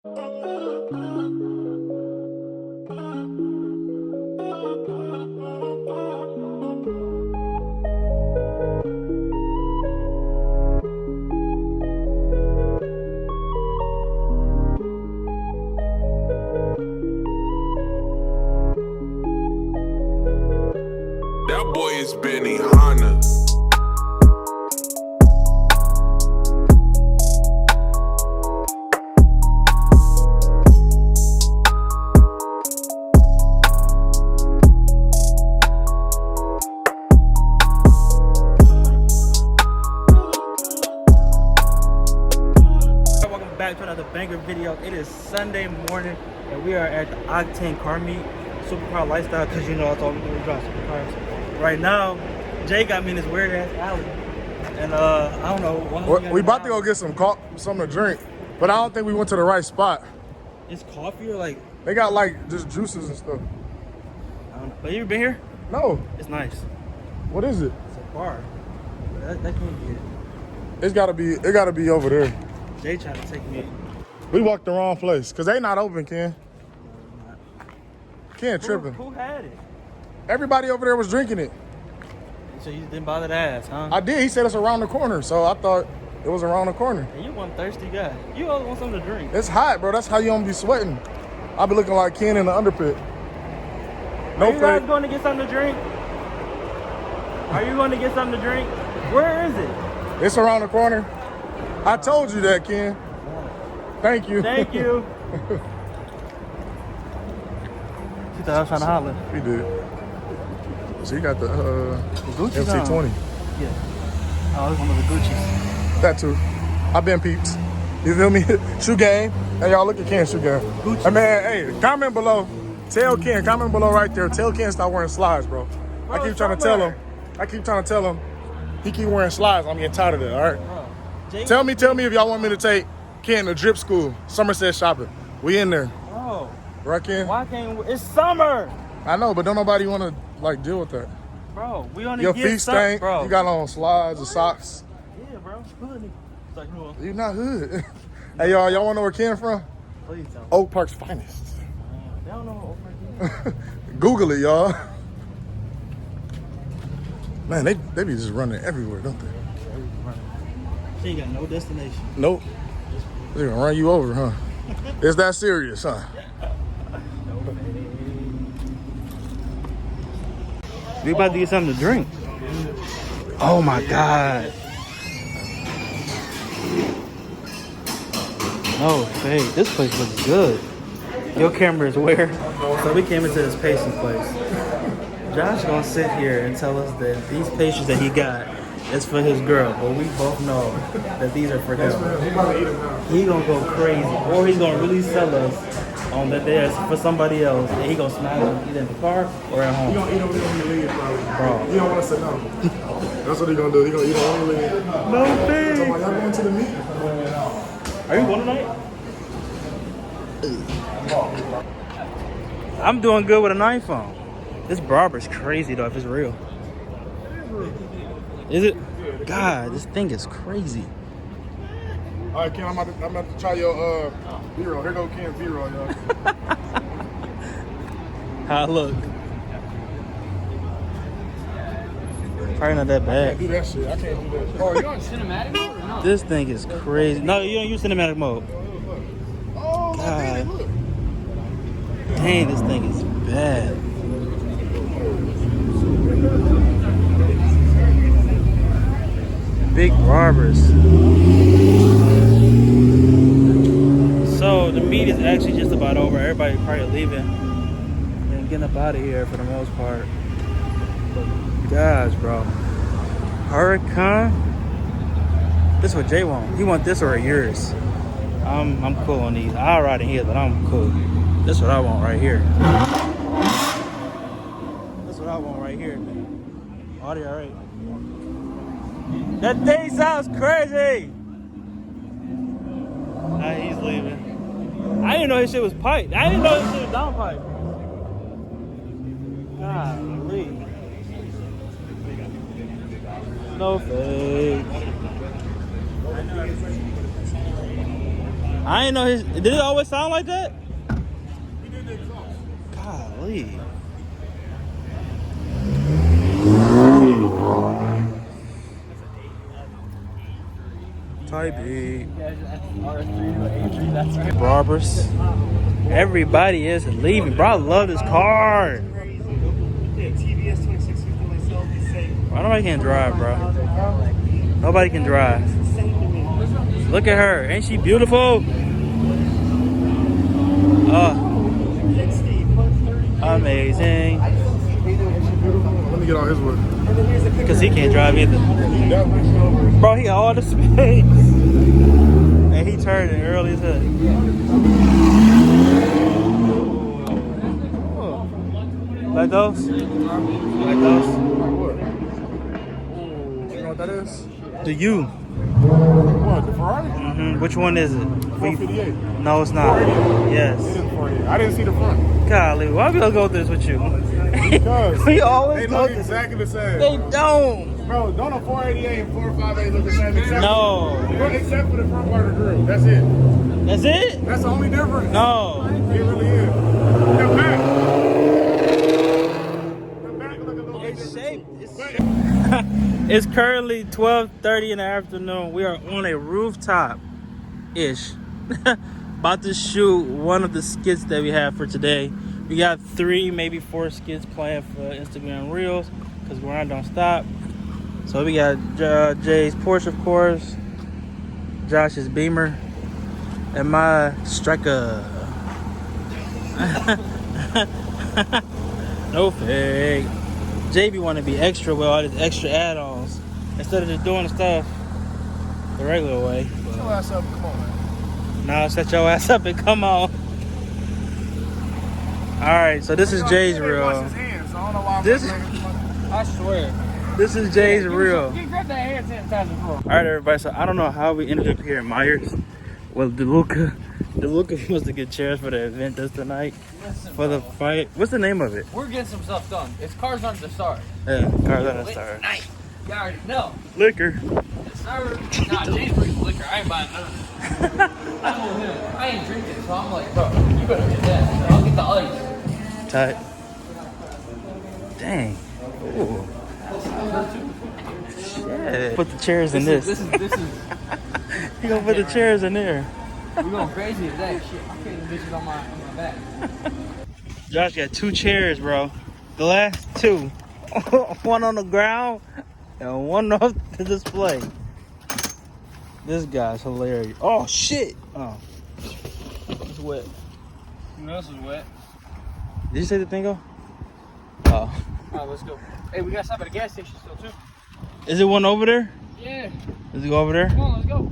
That boy is Benny Hanna. Welcome back to another banger video. It is Sunday morning and we are at the Octane car meet, Supercar lifestyle, because you know I told me to drive supercars. Right now, Jay got me in this weird ass alley, and I don't know. We about to go get something to drink, but I don't think we went to the right spot. It's coffee or like they got like just juices and stuff. I don't know. But you ever been here? No. It's nice. What is it? It's a bar. That can't be it. It gotta be over there. Jay tried to take me. We walked the wrong place because they not open, Ken. Ken tripping. Who had it? Everybody over there was drinking it. So you didn't bother to ask, huh? I did. He said it's around the corner, so I thought it was around the corner. Hey, you one thirsty guy. You always want something to drink. It's hot, bro. That's how you don't be sweating. I be looking like Ken in the underpit. No. Are you guys going to get something to drink? Are you going to get something to drink? Where is it? It's around the corner. I told you that, Ken. Thank you. Thank you. She thought I was trying to holler. He did. So you got the Gucci's MC20. On. Yeah. Oh, it's one of the Gucci's. That too. I've been peeps. You feel me? Shoe game. Hey, y'all look at Ken shoe game. Gucci. Hey, man, hey, comment below. Tell Ken, comment below right there. Tell Ken stop wearing slides, bro. I keep trying to tell him. He keep wearing slides. I'm getting tired of that, all right? Tell me if y'all want me to take Ken to drip school, Somerset shopping. We in there. Bro. Right, Ken? Why can't it's summer? I know, but don't nobody want to like deal with that. Bro, we only Your get feet stink. Bro. You got on slides or socks. Yeah, bro. Hoodie. It's like, no. You not hood. Hey, y'all want to know where Ken from? Please tell me. Oak Park's finest. They don't know what Oak Park is. Google it, y'all. Man, they be just running everywhere, don't they? She ain't got no destination. Nope. They're gonna run you over, huh? It's that serious, huh? We about to get something to drink. Oh my God. No fake. This place looks good. Your camera is where? So we came into this pastry place. Josh gonna sit here and tell us that these pastries that he got is for his girl, but we both know that these are for him. He gonna go crazy, or he's gonna really sell us on that they're for somebody else, and he gonna smash them either in the car or at home. He gonna eat them when he leave, probably. Bro. He don't want us to know. That's what he gonna do. He gonna eat them when he leave. No thing. So y'all going to the meet? Are you going tonight? I'm doing good with an iPhone. This barber's crazy though, if it's real. Is it? God, this thing is crazy. All right, Ken, I'm about to try your B-roll. Here go Ken's B-roll, y'all. How it look? Probably not that I bad. can't do that shit. I can't do that shit. Oh, you on cinematic mode or not? This thing is crazy. No, you don't use cinematic mode. Oh, my God. God. Look. Dang, this thing is bad. Big barbers. So the meet is actually just about over. Everybody probably leaving and getting up out of here for the most part. But gosh, bro. Huracan. This is what Jay want. He want this or yours. I'm cool on these. I'll ride in here, but I'm cool. This is what I want right here. That's what I want right here, man. Audio, all right. That thing sounds crazy. Nah, he's leaving. I didn't know his shit was piped. I didn't know his shit was down pipe. Golly. No fake. I ain't know his. Did it always sound like that? He did the exhaust. Golly. Type B. Robbers. Everybody is leaving. Bro, I love this car. Why nobody can drive, bro? Nobody can drive. Look at her. Ain't she beautiful? Oh. Amazing. Let me get on his wood. Because he can't drive either. Bro, he got all the space. And he turned it early as hell. Like those? Like those? You know what that is? The U. What, the Ferrari? Mm-hmm. Which one is it? 458. No, it's not. Yes. It is 458. I didn't see the front. Golly, why we gonna go through this with you? Because we always they go look through exactly the same. They don't. Bro, don't a 488 and 458 look the same? Except No. Except for the front part of the grill. That's it. That's it? That's the only difference. No. It really is. The back. The back look a little bit It's different. shaped. It's currently 12:30 in the afternoon. We are on a rooftop-ish. About to shoot one of the skits that we have for today. We got 3, maybe 4 skits planned for Instagram Reels because grind don't stop. So we got Jay's Porsche, of course, Josh's Beamer, and my Striker. No fake. JB want to be extra with all these extra add-ons instead of just doing the stuff the regular way. Set your ass up. Come on, man. Now set your ass up and come on. Alright, so this is Jay's reel. This I swear. This is Jay's reel. You grab that hand sanitizer for. Alright, everybody, so I don't know how we ended up here in Myers. Well, DeLuca wants to get chairs for the event this tonight. Listen, For the fight. What's the name of it? we're getting some stuff done. It's Cars on the Start. Yeah, Cars on the Star. Night. You already know. Liquor. Yes, sir. Nah, James brings liquor. I ain't buying none. I told him, I ain't drinking, so I'm like, bro, you better get that. I'll get the ice. Tight. Dang. Ooh. Shit. Put the chairs in this. This is. You gonna put the chairs in there. We're going crazy today. Shit, I'm getting bitches on my back. Josh got 2 chairs, bro. The last 2. One on the ground and one off the display. This guy's hilarious. Oh, shit. Oh. It's wet. Who else is wet? Did you say the thing go? Oh. Alright, let's go. Hey, we got stuff at the gas station still, too. Is it one over there? Yeah. Does it go over there? Come on, let's go.